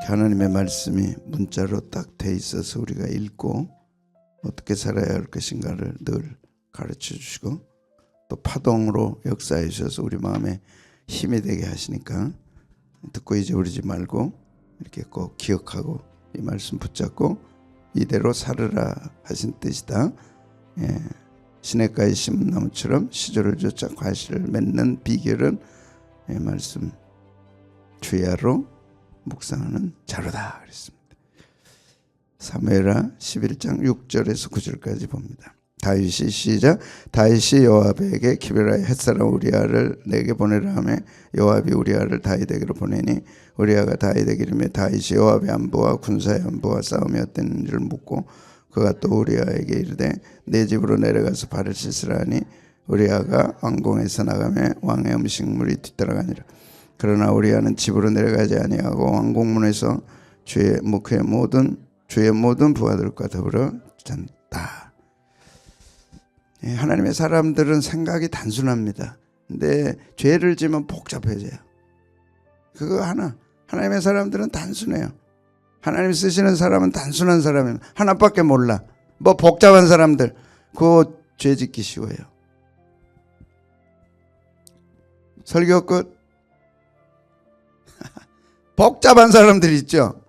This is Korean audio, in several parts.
하나님의 말씀이 문자로 딱 돼 있어서 우리가 읽고 어떻게 살아야 할 것인가를 늘 가르쳐 주시고 또 파동으로 역사해 주셔서 우리 마음에 힘이 되게 하시니까 듣고 잊어버리지 말고 이렇게 꼭 기억하고 이 말씀 붙잡고 이대로 살으라 하신 뜻이다. 시냇가에 심은 나무처럼 시절을 쫓아 과실을 맺는 비결은 말씀 주야로 묵상하는 자로다 그랬습니다. 사무엘하 11장 6절에서 9절까지 봅니다. 다윗이 시작. 다윗이 요압에게 기브라의 햇사람 우리아를 내게 보내라 하며 요압이 우리아를 다윗에게로 보내니 우리아가 다윗에게 이르며 다윗이 요압의 안부와 군사의 안부와 싸움이 어땠는지를 묻고 그가 또 우리아에게 이르되 내 집으로 내려가서 발을 씻으라 하니 우리아가 왕궁에서 나가며 왕의 음식물이 뒤따라가니라. 그러나 우리아는 집으로 내려가지 아니하고 왕궁문에서 주의 모든 부하들과 더불어 잔다. 하나님의 사람들은 생각이 단순합니다. 근데 죄를 지면 복잡해져요. 그거 하나. 하나님의 사람들은 단순해요. 하나님 쓰시는 사람은 단순한 사람입니다. 하나밖에 몰라. 뭐 복잡한 사람들 그거 죄 짓기 쉬워요. 설교 끝. 복잡한 사람들 있죠.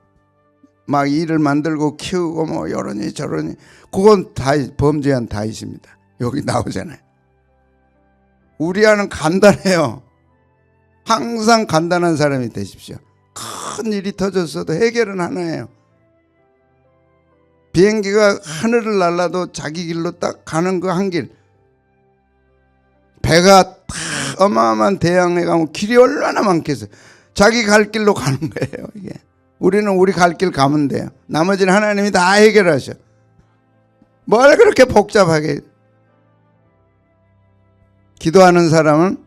막 일을 만들고 키우고 뭐 이러니 저러니 그건 다 범죄한 다윗입니다. 여기 나오잖아요. 우리아는 간단해요. 항상 간단한 사람이 되십시오. 큰 일이 터졌어도 해결은 하나예요. 비행기가 하늘을 날아도 자기 길로 딱 가는 그 한 길. 배가 다 어마어마한 대양에 가면 길이 얼마나 많겠어요. 자기 갈 길로 가는 거예요. 이게 우리는 우리 갈 길 가면 돼요. 나머지는 하나님이 다 해결하셔. 뭘 그렇게 복잡하게. 기도하는 사람은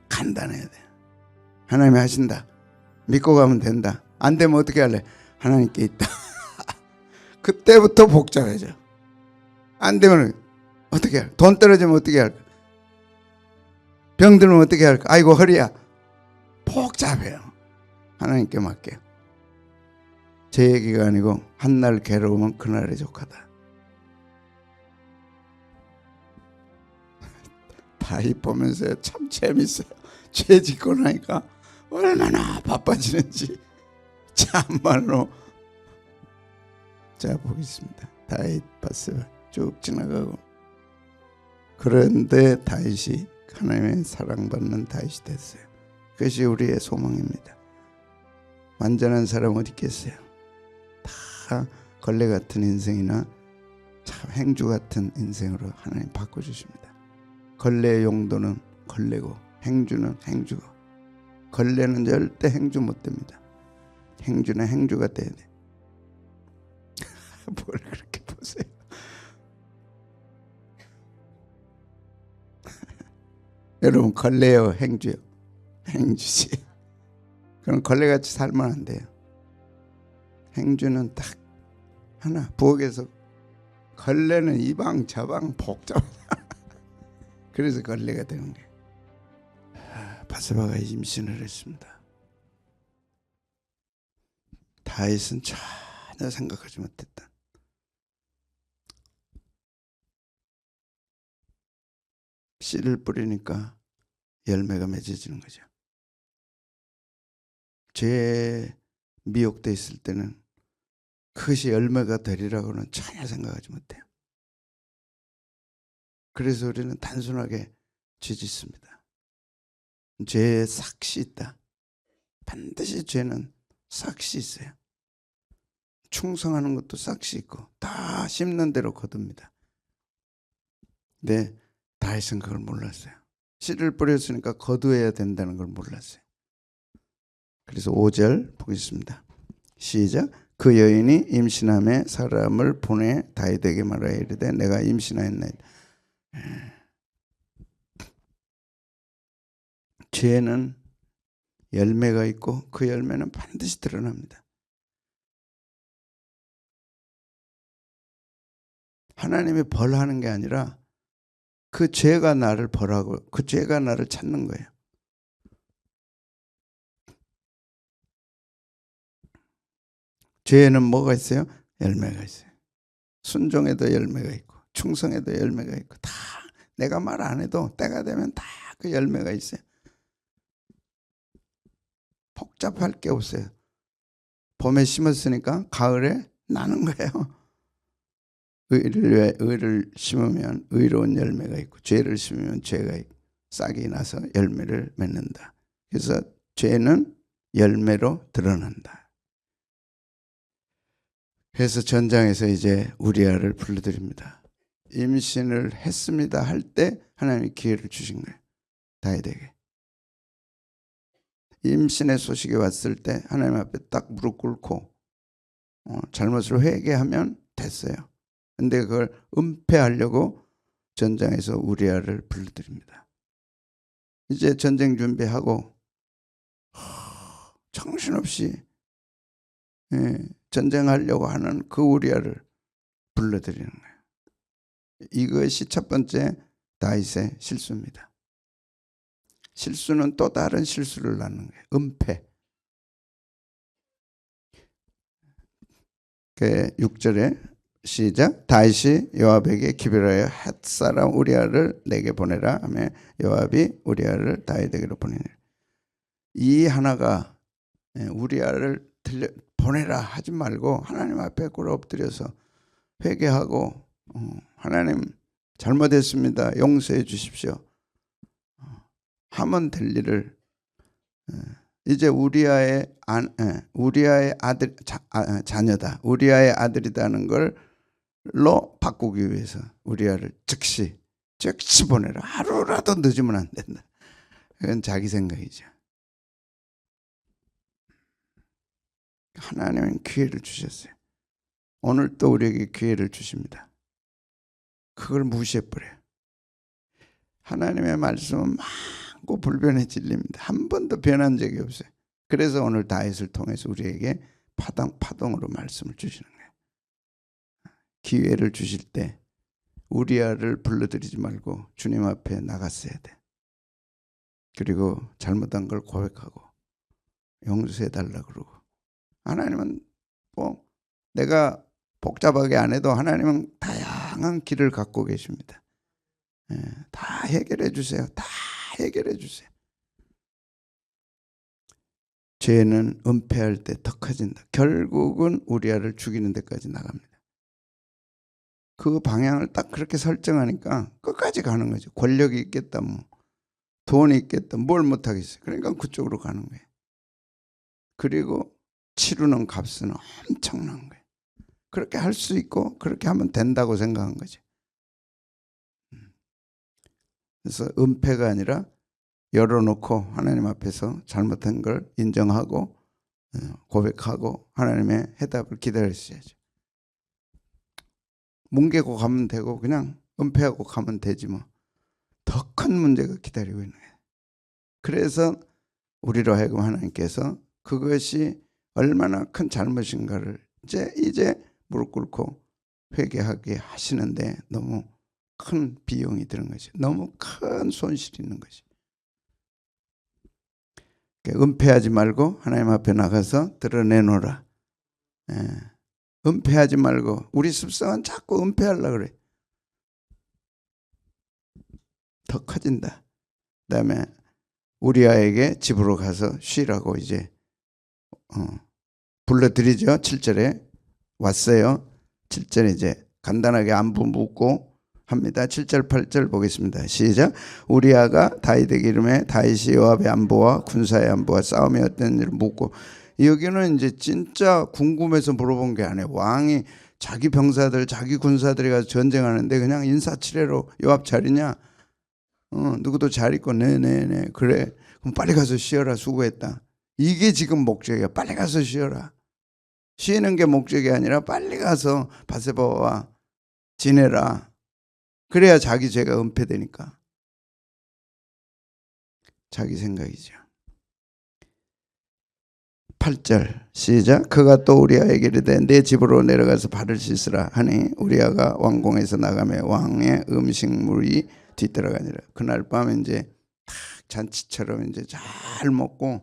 간단해야 돼요. 하나님이 하신다. 믿고 가면 된다. 안 되면 어떻게 할래? 하나님께 있다. 그때부터 복잡해져. 안 되면 어떻게 할까? 돈 떨어지면 어떻게 할까? 병 들면 어떻게 할까? 아이고 허리야. 복잡해요. 하나님께 맡겨요. 제 얘기가 아니고 한날 괴로우면 그날의 족하다. 다윗 보면서 참 재밌어요. 죄 짓고 나니까 얼마나 바빠지는지 참말로. 자 보겠습니다. 다윗 봤어요. 쭉 지나가고. 그런데 다윗이 하나님의 사랑받는 다윗이 됐어요. 그것이 우리의 소망입니다. 완전한 사람 어디 있겠어요? 다 걸레 같은 인생이나 참 행주 같은 인생으로 하나님 바꿔주십니다. 걸레의 용도는 걸레고 행주는 행주고. 걸레는 절대 행주 못 됩니다. 행주는 행주가 돼야 돼. 뭘 그렇게 보세요. 여러분 걸레요 행주요? 행주지. 그럼 걸레같이 살면 안 돼요. 행주는 딱 하나. 부엌에서 걸레는 이방 저방 복잡. 그래서 걸레가 되는 거예요. 바세바가 임신을 했습니다. 다윗은 전혀 생각하지 못했다. 씨를 뿌리니까 열매가 맺어지는 거죠. 죄에 미혹되어 있을 때는 그것이 열매가 되리라고는 전혀 생각하지 못해요. 그래서 우리는 단순하게 죄 짓습니다. 죄에 삭시 있다. 반드시 죄는 삭시 있어요. 충성하는 것도 삭시 있고 다 심는 대로 거둡니다. 근데 다윗은 그걸 몰랐어요. 씨를 뿌렸으니까 거두어야 된다는 걸 몰랐어요. 그래서 5절 보겠습니다. 시작. 그 여인이 임신함에 사람을 보내 다윗에게 말하여 이르되 내가 임신하였나이다. 죄는 열매가 있고 그 열매는 반드시 드러납니다. 하나님이 벌하는 게 아니라 그 죄가 나를 벌하고 그 죄가 나를 찾는 거예요. 죄에는 뭐가 있어요? 열매가 있어요. 순종에도 열매가 있고 충성에도 열매가 있고 다 내가 말 안 해도 때가 되면 다 그 열매가 있어요. 복잡할 게 없어요. 봄에 심었으니까 가을에 나는 거예요. 의를 심으면 의로운 열매가 있고 죄를 심으면 죄가 있고 싹이 나서 열매를 맺는다. 그래서 죄는 열매로 드러난다. 그래서 전장에서 이제 우리아를 불러드립니다. 임신을 했습니다 할 때 하나님이 기회를 주신 거예요. 다윗에게. 임신의 소식이 왔을 때 하나님 앞에 딱 무릎 꿇고 잘못을 회개하면 됐어요. 근데 그걸 은폐하려고 전장에서 우리아를 불러드립니다. 이제 전쟁 준비하고 정신없이 전쟁하려고 하는 그 우리아를 불러드리는 거예요. 이것이 첫 번째 다윗의 실수입니다. 실수는 또 다른 실수를 낳는 거예요. 은폐. 6절에 시작. 다윗이 요압에게 기별하여 햇사람 우리아를 내게 보내라 하며 요압이 우리아를 다윗에게로 보내니 이 하나가 우리아를 보내라 하지 말고 하나님 앞에 꿇어 엎드려서 회개하고 하나님 잘못했습니다. 용서해 주십시오. 하면 될 일을 이제 우리아의 아들 자녀다. 우리아의 아들이다는 걸로 바꾸기 위해서 우리아를 즉시 보내라. 하루라도 늦으면 안 된다. 그건 자기 생각이죠. 하나님은 기회를 주셨어요. 오늘 또 우리에게 기회를 주십니다. 그걸 무시해버려요. 하나님의 말씀은 많고 불변의 진리입니다. 한 번도 변한 적이 없어요. 그래서 오늘 다윗을 통해서 우리에게 파동으로 말씀을 주시는 거예요. 기회를 주실 때 우리아를 불러들이지 말고 주님 앞에 나갔어야 돼. 그리고 잘못한 걸 고백하고 용서해달라고 그러고 하나님은 뭐 내가 복잡하게 안 해도 하나님은 다양한 길을 갖고 계십니다. 다 해결해 주세요. 다 해결해 주세요. 죄는 은폐할 때 더 커진다. 결국은 우리아를 죽이는 데까지 나갑니다. 그 방향을 딱 그렇게 설정하니까 끝까지 가는 거죠. 권력이 있겠다, 뭐 돈이 있겠다, 뭘 못하겠어요. 그러니까 그쪽으로 가는 거예요. 그리고 치르는 값은 엄청난 거예요. 그렇게 할 수 있고 그렇게 하면 된다고 생각한 거죠. 그래서 은폐가 아니라 열어놓고 하나님 앞에서 잘못한 걸 인정하고 고백하고 하나님의 해답을 기다렸어야죠. 뭉개고 가면 되고 그냥 은폐하고 가면 되지 뭐. 더 큰 문제가 기다리고 있는 거예요. 그래서 우리로 하여금 하나님께서 그것이 얼마나 큰 잘못인가를 이제 무릎 꿇고 회개하게 하시는데 너무 큰 비용이 드는 거지. 너무 큰 손실이 있는 거지. 은폐하지 말고 하나님 앞에 나가서 드러내놓으라. 은폐하지 말고 우리 습성은 자꾸 은폐하려고 그래. 더 커진다. 그 다음에 우리아에게 집으로 가서 쉬라고 이제 불러드리죠. 7절에 왔어요. 7절에 이제 간단하게 안부 묻고 합니다. 7절 8절 보겠습니다. 시작. 우리아가 다윗에게 이르매 다윗이 요압의 안부와 군사의 안부와 싸움이 어땠는지를 묻고 여기는 이제 진짜 궁금해서 물어본 게 아니에요. 왕이 자기 병사들 자기 군사들이 가서 전쟁하는데 그냥 인사치레로 요압 잘 있냐? 누구도 잘 있고 네네네 그래 그럼 빨리 가서 쉬어라 수고했다. 이게 지금 목적이야. 빨리 가서 쉬어라. 쉬는 게 목적이 아니라 빨리 가서 바세바와 지내라. 그래야 자기 죄가 은폐되니까. 자기 생각이죠. 8절 시작. 그가 또 우리아에게 이르되 내 집으로 내려가서 발을 씻으라 하니 우리아가 왕궁에서 나가며 왕의 음식물이 뒤따라가니라. 그날 밤 이제 탁 잔치처럼 이제 잘 먹고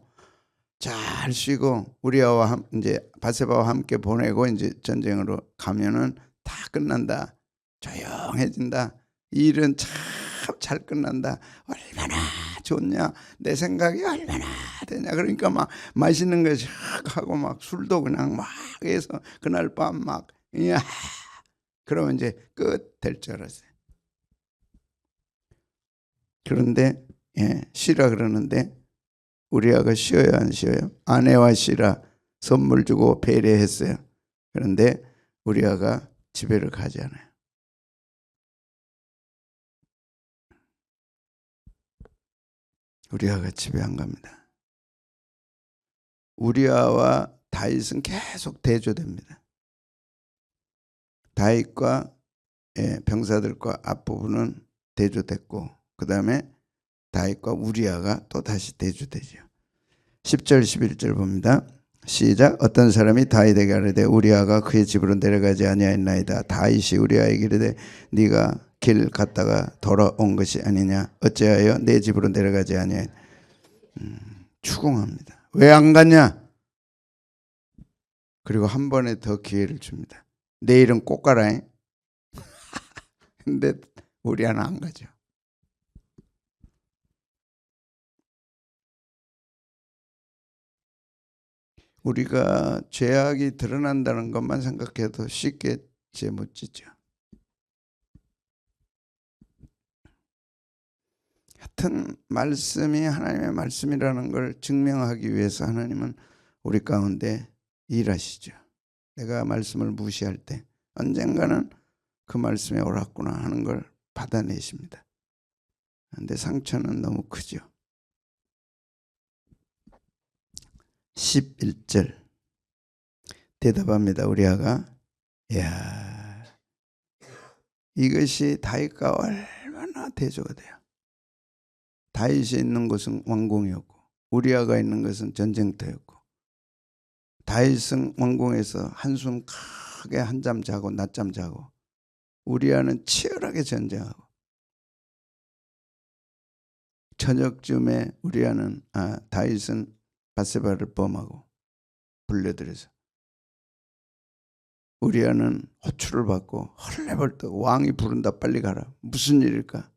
잘 쉬고 우리아와 이제 바세바와 함께 보내고 이제 전쟁으로 가면은 다 끝난다. 조용해진다. 일은 참 잘 끝난다. 얼마나 좋냐. 내 생각이 얼마나 되냐. 그러니까 막 맛있는 거 샥 하고 막 술도 그냥 막 해서 그날 밤 막 이야. 그러면 이제 끝 될 줄 알았어요. 그런데 쉬라 그러는데 우리아가 쉬어요 안 쉬어요? 아내와 쉬라 선물 주고 배려했어요. 그런데 우리아가 집에를 가지 않아요. 우리아가 집에 안 갑니다. 우리아와 다윗은 계속 대조됩니다. 다윗과 병사들과 앞부분은 대조됐고 그 다음에 다윗과 우리아가 또 다시 대조되죠. 10절 11절 봅니다. 시작. 어떤 사람이 다윗에게 아뢰되 우리아가 그의 집으로 내려가지 아니하였나이다. 다윗이 우리아에게 이르되 네가 길 갔다가 돌아온 것이 아니냐. 어찌하여 내 집으로 내려가지 아니하였. 추궁합니다. 왜 안 갔냐. 그리고 한 번에 더 기회를 줍니다. 내일은 꼭 가라. 근데 우리아는 안 가죠. 우리가 죄악이 드러난다는 것만 생각해도 쉽게 죄 못 짓죠. 하여튼 말씀이 하나님의 말씀이라는 걸 증명하기 위해서 하나님은 우리 가운데 일하시죠. 내가 말씀을 무시할 때 언젠가는 그 말씀에 옳았구나 하는 걸 받아내십니다. 그런데 상처는 너무 크죠. 11절 대답합니다. 우리아가 이야, 이것이 다윗과 얼마나 대조가 돼요. 다윗이 있는 곳은 왕궁이었고 우리아가 있는 것은 전쟁터였고 다윗은 왕궁에서 한숨 크게 한잠 자고 낮잠 자고 우리아는 치열하게 전쟁하고 저녁쯤에 다윗은 바세바를 범하고 불려들여서 우리아는 호출을 받고 헐레벌떡 왕이 부른다 빨리 가라. 무슨 일일까?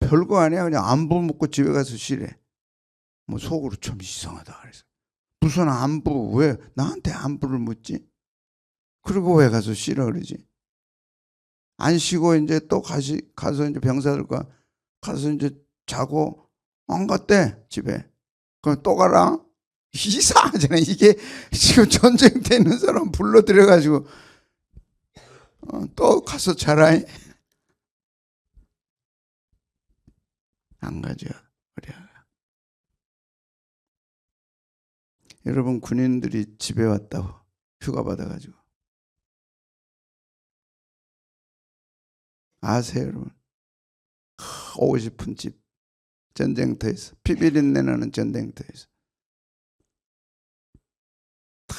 별거 아니야. 그냥 안부 묻고 집에 가서 쉬래. 뭐 속으로 좀 이상하다 그래서 무슨 안부 왜 나한테 안부를 묻지? 그리고 왜 가서 쉬라 그러지? 안 쉬고 이제 또 가서 이제 병사들과 가서 이제 자고 안 갔대 집에. 그럼 또 가라? 이상하잖아요. 이게 지금 전쟁때 있는 사람 불러들여가지고 또 가서 자라. 안 가죠. 우리아가. 여러분 군인들이 집에 왔다고 휴가 받아가지고 아세요 여러분? 오고 싶은 집 전쟁터에서 피비린내 나는 전쟁터에서 다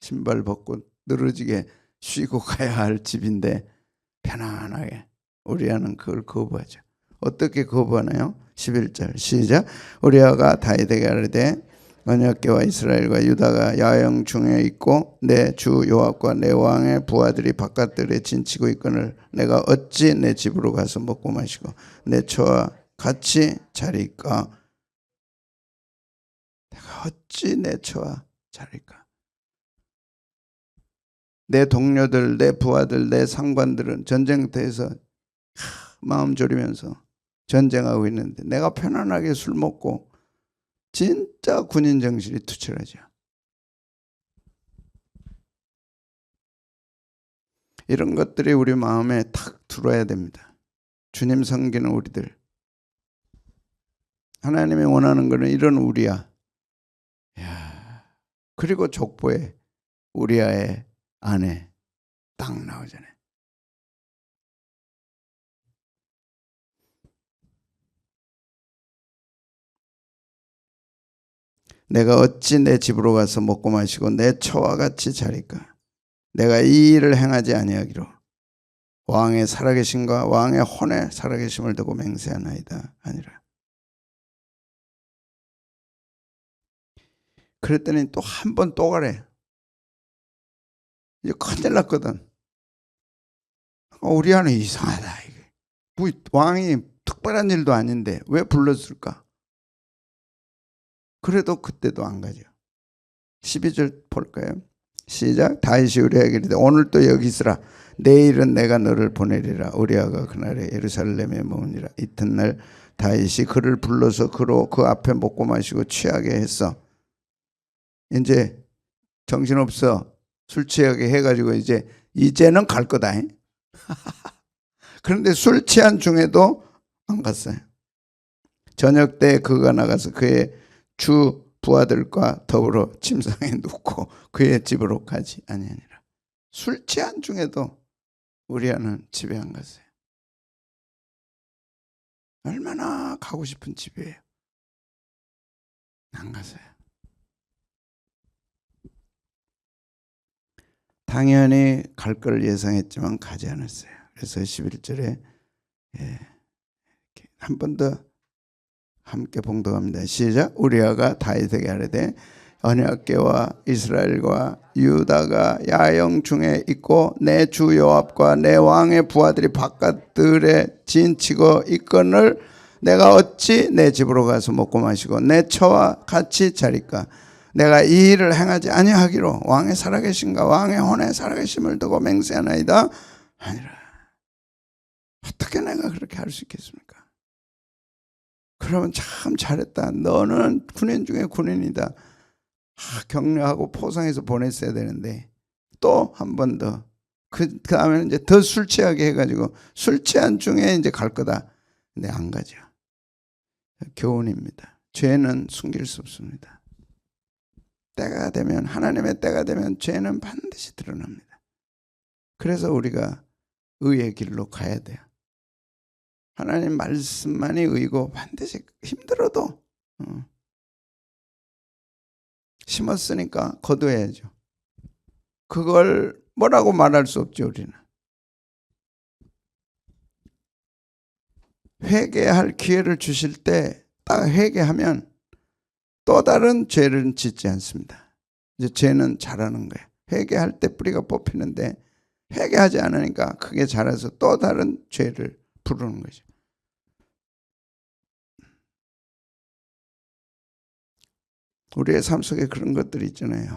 신발 벗고 늘어지게 쉬고 가야 할 집인데 편안하게 우리아는 그걸 거부하죠. 어떻게 거부하나요? 11절 시작. 우리아가 다윗에게 아뢰되 언약궤와 이스라엘과 유다가 야영 중에 있고 내 주 요압과 내 왕의 부하들이 바깥들에 진치고 있거늘 내가 어찌 내 집으로 가서 먹고 마시고 내 처와 같이 자리까? 내가 어찌 내 처와 자리까? 내 동료들, 내 부하들, 내 상관들은 전쟁터에서 마음 졸이면서 전쟁하고 있는데 내가 편안하게 술 먹고 진짜 군인 정신이 투철하죠. 이런 것들이 우리 마음에 탁 들어야 됩니다. 주님 섬기는 우리들. 하나님이 원하는 것은 이런 우리야. 그리고 족보에 우리아의 아내 딱 나오잖아요. 내가 어찌 내 집으로 가서 먹고 마시고 내 처와 같이 자리까? 내가 이 일을 행하지 아니하기로 왕의 살아계심과 왕의 혼의 살아계심을 두고 맹세하나이다 아니라. 그랬더니 또 한 번 또 가래. 이제 큰일 났거든. 우리아는 이상하다. 이게. 뭐 왕이 특별한 일도 아닌데 왜 불렀을까? 그래도 그때도 안 가죠. 12절 볼까요? 시작. 다윗이 우리아에게 이르되 오늘 또 여기 있으라. 내일은 내가 너를 보내리라. 우리아가 그날에 예루살렘에 머무니라. 이튿날 다윗이 그를 불러서 그로 그 앞에 먹고 마시고 취하게 했어. 이제 정신없어. 술 취하게 해가지고 이제는 갈 거다. 그런데 술 취한 중에도 안 갔어요. 저녁 때 그가 나가서 그의 주 부하들과 더불어 침상에 눕고 그의 집으로 가지 아니하니라. 술 취한 중에도 우리아는 집에 안 갔어요. 얼마나 가고 싶은 집이에요. 안 갔어요. 당연히 갈 걸 예상했지만 가지 않았어요. 그래서 11절에 한 번 더 함께 봉독합니다. 시작. 우리아가 다윗에게 하려되 언약궤와 이스라엘과 유다가 야영 중에 있고 내 주 요압과 내 왕의 부하들이 바깥들에 진치고 있거늘 내가 어찌 내 집으로 가서 먹고 마시고 내 처와 같이 자리까? 내가 이 일을 행하지 아니하기로 왕의 살아계신가 왕의 혼에 살아계심을 두고 맹세하나이다 아니라. 어떻게 내가 그렇게 할 수 있겠습니까? 그러면 참 잘했다. 너는 군인 중에 군인이다. 격려하고 포상해서 보냈어야 되는데 또 한 번 더. 그 다음에는 이제 더 술 취하게 해가지고 술 취한 중에 이제 갈 거다. 근데 안 가죠. 교훈입니다. 죄는 숨길 수 없습니다. 때가 되면, 하나님의 때가 되면 죄는 반드시 드러납니다. 그래서 우리가 의의 길로 가야 돼요. 하나님 말씀만이 의고 반드시 힘들어도 심었으니까 거둬야죠. 그걸 뭐라고 말할 수 없죠. 우리는 회개할 기회를 주실 때 딱 회개하면 또 다른 죄를 짓지 않습니다. 이제 죄는 자라는 거예요. 회개할 때 뿌리가 뽑히는데 회개하지 않으니까 크게 자라서 또 다른 죄를 부르는 거죠. 우리의 삶 속에 그런 것들이 있잖아요.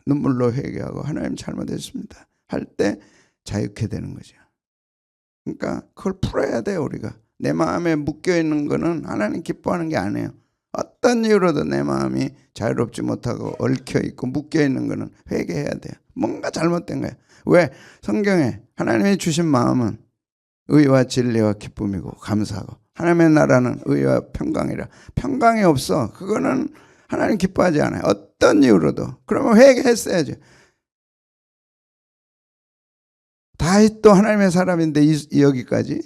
눈물로 회개하고 하나님 잘못했습니다 할 때 자유케 되는 거죠. 그러니까 그걸 풀어야 돼요. 우리가 내 마음에 묶여있는 거는 하나님 기뻐하는 게 아니에요. 어떤 이유로도 내 마음이 자유롭지 못하고 얽혀있고 묶여있는 거는 회개해야 돼요. 뭔가 잘못된 거예요. 왜? 성경에 하나님이 주신 마음은 의와 진리와 기쁨이고 감사하고 하나님의 나라는 의와 평강이라. 평강이 없어. 그거는 하나님 기뻐하지 않아요. 어떤 이유로도. 그러면 회개했어야죠. 다윗도 하나님의 사람인데 여기까지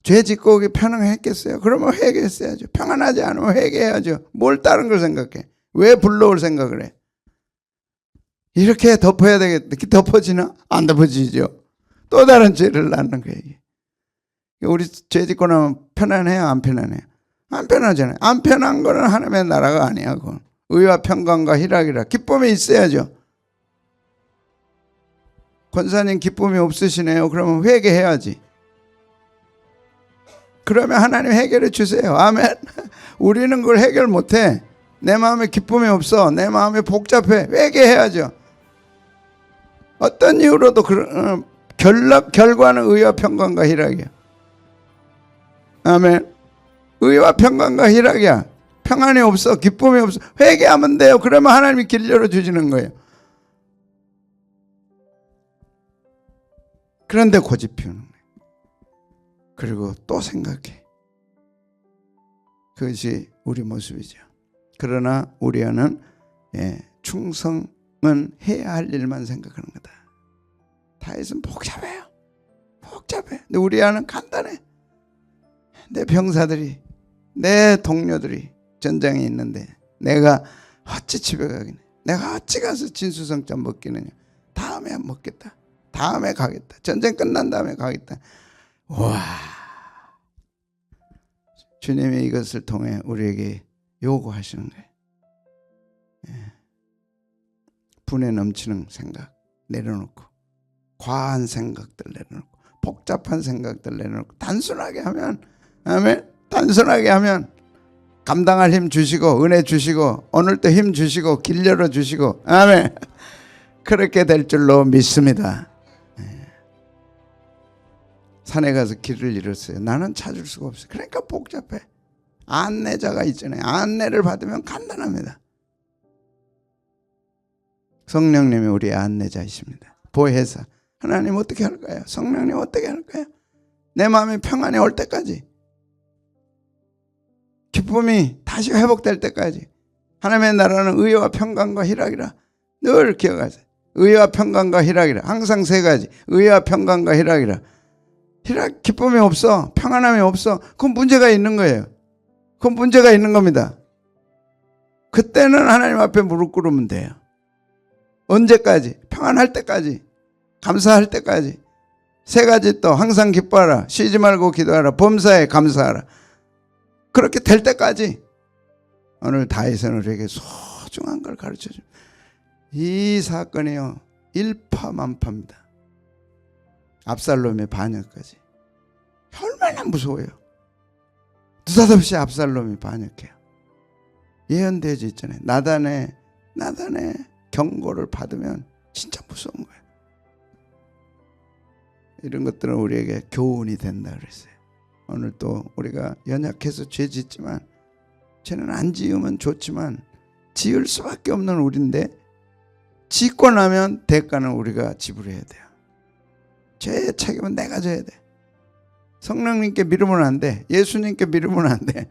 죄 짓고 오기 편안했겠어요? 그러면 회개했어야죠. 평안하지 않으면 회개해야죠. 뭘 다른 걸 생각해? 왜 불러올 생각을 해? 이렇게 덮어야 되겠다. 덮어지나? 안 덮어지죠. 또 다른 죄를 낳는 거예요. 우리 죄 짓고 나면 편안해요? 안 편안해요? 안 편하잖아요. 안 편한 거는 하나님의 나라가 아니야. 그건. 의와 평강과 희락이라. 기쁨이 있어야죠. 권사님 기쁨이 없으시네요. 그러면 회개해야지. 그러면 하나님 해결해 주세요. 아멘. 우리는 그걸 해결 못해. 내 마음에 기쁨이 없어. 내 마음이 복잡해. 회개해야죠. 어떤 이유로도 결과는 의와 평강과 희락이야. 아멘. 의와 평강과 희락이야. 평안이 없어. 기쁨이 없어. 회개하면 돼요. 그러면 하나님이 길 열어주시는 거예요. 그런데 고집 피우는 거예요. 그리고 또 생각해. 그것이 우리 모습이죠. 그러나 우리는 충성은 해야 할 일만 생각하는 거다. 다윗은 복잡해요. 복잡해. 근데 우리는 간단해. 내 병사들이, 내 동료들이 전장에 있는데 내가 어찌 집에 가겠냐. 내가 어찌 가서 진수성찬 먹기느냐. 다음에 안 먹겠다. 다음에 가겠다. 전쟁 끝난 다음에 가겠다. 와, 주님이 이것을 통해 우리에게 요구하시는 거예요. 분에 넘치는 생각 내려놓고, 과한 생각들 내려놓고, 복잡한 생각들 내려놓고, 단순하게 하면, 아멘, 단순하게 하면 감당할 힘 주시고, 은혜 주시고, 오늘도 힘 주시고, 길 열어 주시고, 아멘, 그렇게 될 줄로 믿습니다. 산에 가서 길을 잃었어요. 나는 찾을 수가 없어요. 그러니까 복잡해. 안내자가 있잖아요. 안내를 받으면 간단합니다. 성령님이 우리의 안내자이십니다. 보혜사. 하나님 어떻게 할까요? 성령님 어떻게 할까요? 내 마음이 평안이 올 때까지, 기쁨이 다시 회복될 때까지. 하나님의 나라는 의와 평강과 희락이라. 늘 기억하세요. 의와 평강과 희락이라. 항상 세 가지. 의와 평강과 희락이라. 희락, 기쁨이 없어, 평안함이 없어, 그건 문제가 있는 거예요. 그건 문제가 있는 겁니다. 그때는 하나님 앞에 무릎 꿇으면 돼요. 언제까지? 평안할 때까지, 감사할 때까지. 세 가지 또, 항상 기뻐하라, 쉬지 말고 기도하라, 범사에 감사하라. 그렇게 될 때까지. 오늘 다윗은 우리에게 소중한 걸 가르쳐줍니다. 이 사건이요, 일파만파입니다. 압살롬의 반역까지. 얼마나 무서워요. 느닷없이 압살롬이 반역해요. 예언되어져 있잖아요. 나단의 경고를 받으면 진짜 무서운 거예요. 이런 것들은 우리에게 교훈이 된다 그랬어요. 오늘 또 우리가 연약해서 죄 짓지만, 죄는 안 지으면 좋지만 지을 수밖에 없는 우리인데, 짓고 나면 대가는 우리가 지불해야 돼요. 죄의 책임은 내가 져야 돼. 성령님께 미루면 안 돼. 예수님께 미루면 안 돼.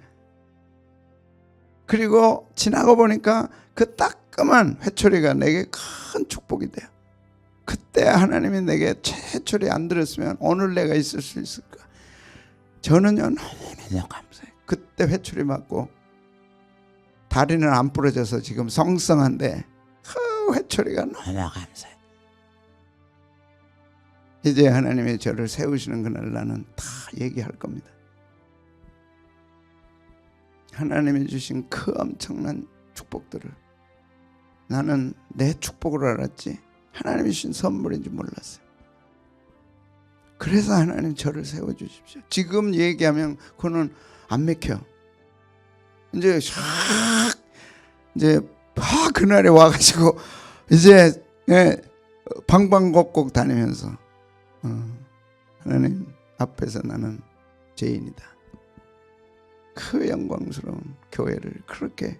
그리고 지나고 보니까 그 따끔한 회초리가 내게 큰 축복이 돼요. 그때 하나님이 내게 회초리 안 들었으면 오늘 내가 있을 수 있을까? 저는요, 너무너무 감사해요. 그때 회초리 맞고 다리는 안 부러져서 지금 성성한데 그 회초리가 너무 감사해요. 이제 하나님이 저를 세우시는 그날 나는 다 얘기할 겁니다. 하나님이 주신 그 엄청난 축복들을 나는 내 축복으로 알았지 하나님이 주신 선물인 줄 몰랐어요. 그래서 하나님 저를 세워주십시오. 지금 얘기하면 그거는 안 맥혀. 이제 그날에 와가지고 이제 방방곡곡 다니면서 하나님 앞에서 나는 죄인이다. 그 영광스러운 교회를 그렇게,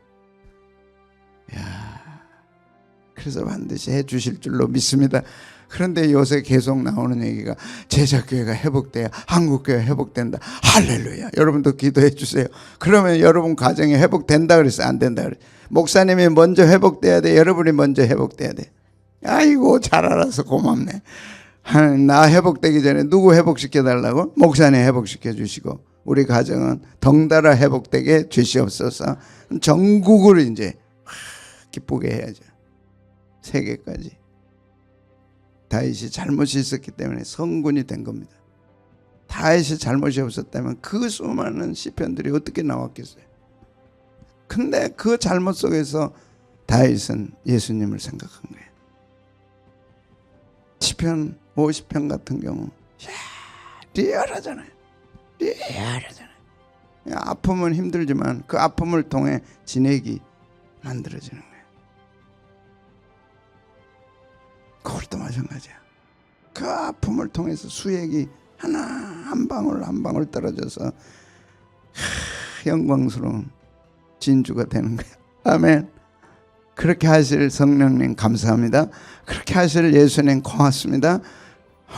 그래서 반드시 해주실 줄로 믿습니다. 그런데 요새 계속 나오는 얘기가 제자교회가 회복돼야 한국교회가 회복된다. 할렐루야. 여러분도 기도해 주세요. 그러면 여러분 가정이 회복된다 그랬어요? 안 된다 그랬어요? 목사님이 먼저 회복돼야 돼? 여러분이 먼저 회복돼야 돼? 아이고, 잘 알아서 고맙네. 나 회복되기 전에 누구 회복시켜 달라고? 목사님 회복시켜 주시고, 우리 가정은 덩달아 회복되게 주시옵소서. 전국을 이제 기쁘게 해야죠. 세계까지. 다윗이 잘못이 있었기 때문에 성군이 된 겁니다. 다윗이 잘못이 없었다면 그 수많은 시편들이 어떻게 나왔겠어요? 근데 그 잘못 속에서 다윗은 예수님을 생각한 거예요. 시편 50편 같은 경우 리얼하잖아요. 아픔은 힘들지만 그 아픔을 통해 진액이 만들어지는 거예요. 그것도 마찬가지야. 그 아픔을 통해서 수액이 하나 한 방울 한 방울 떨어져서 영광스러운 진주가 되는 거예요. 아멘. 그렇게 하실 성령님 감사합니다. 그렇게 하실 예수님 고맙습니다.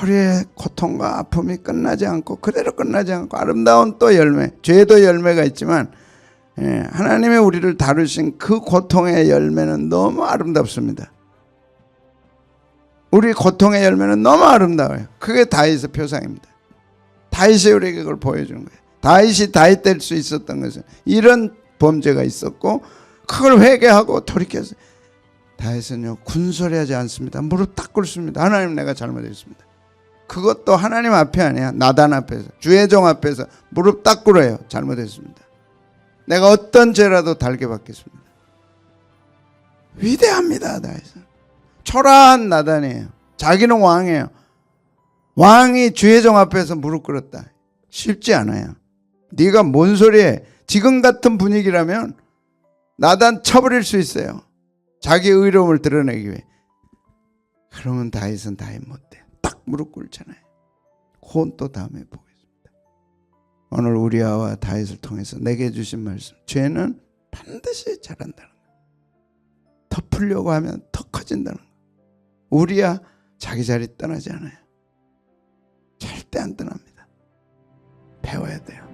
우리의 고통과 아픔이 끝나지 않고 그대로 끝나지 않고 아름다운 또 열매, 죄도 열매가 있지만 하나님이 우리를 다루신 그 고통의 열매는 너무 아름답습니다. 우리 고통의 열매는 너무 아름다워요. 그게 다윗의 표상입니다. 다윗이 우리에게 그걸 보여주는 거예요. 다윗이 다윗 될 수 있었던 것은 이런 범죄가 있었고 그걸 회개하고 돌이켰어요. 다윗은요, 군소리하지 않습니다. 무릎 딱 꿇습니다. 하나님, 내가 잘못했습니다. 그것도 하나님 앞에 아니야. 나단 앞에서, 주의 종 앞에서 무릎 딱 꿇어요. 잘못했습니다. 내가 어떤 죄라도 달게 받겠습니다. 위대합니다, 다윗은. 초라한 나단이에요. 자기는 왕이에요. 왕이 주의종 앞에서 무릎 꿇었다. 쉽지 않아요. 네가 뭔 소리해. 지금 같은 분위기라면 나단 쳐버릴 수 있어요. 자기 의로움을 드러내기 위해. 그러면 다윗은 다윗 못돼. 딱 무릎 꿇잖아요. 그건 또 다음에 보겠습니다. 오늘 우리아와 다윗을 통해서 내게 주신 말씀. 죄는 반드시 잘한다는 거예요. 덮으려고 하면 더 커진다는 거예요. 우리아 자기 자리 떠나지 않아요. 절대 안 떠납니다. 배워야 돼요.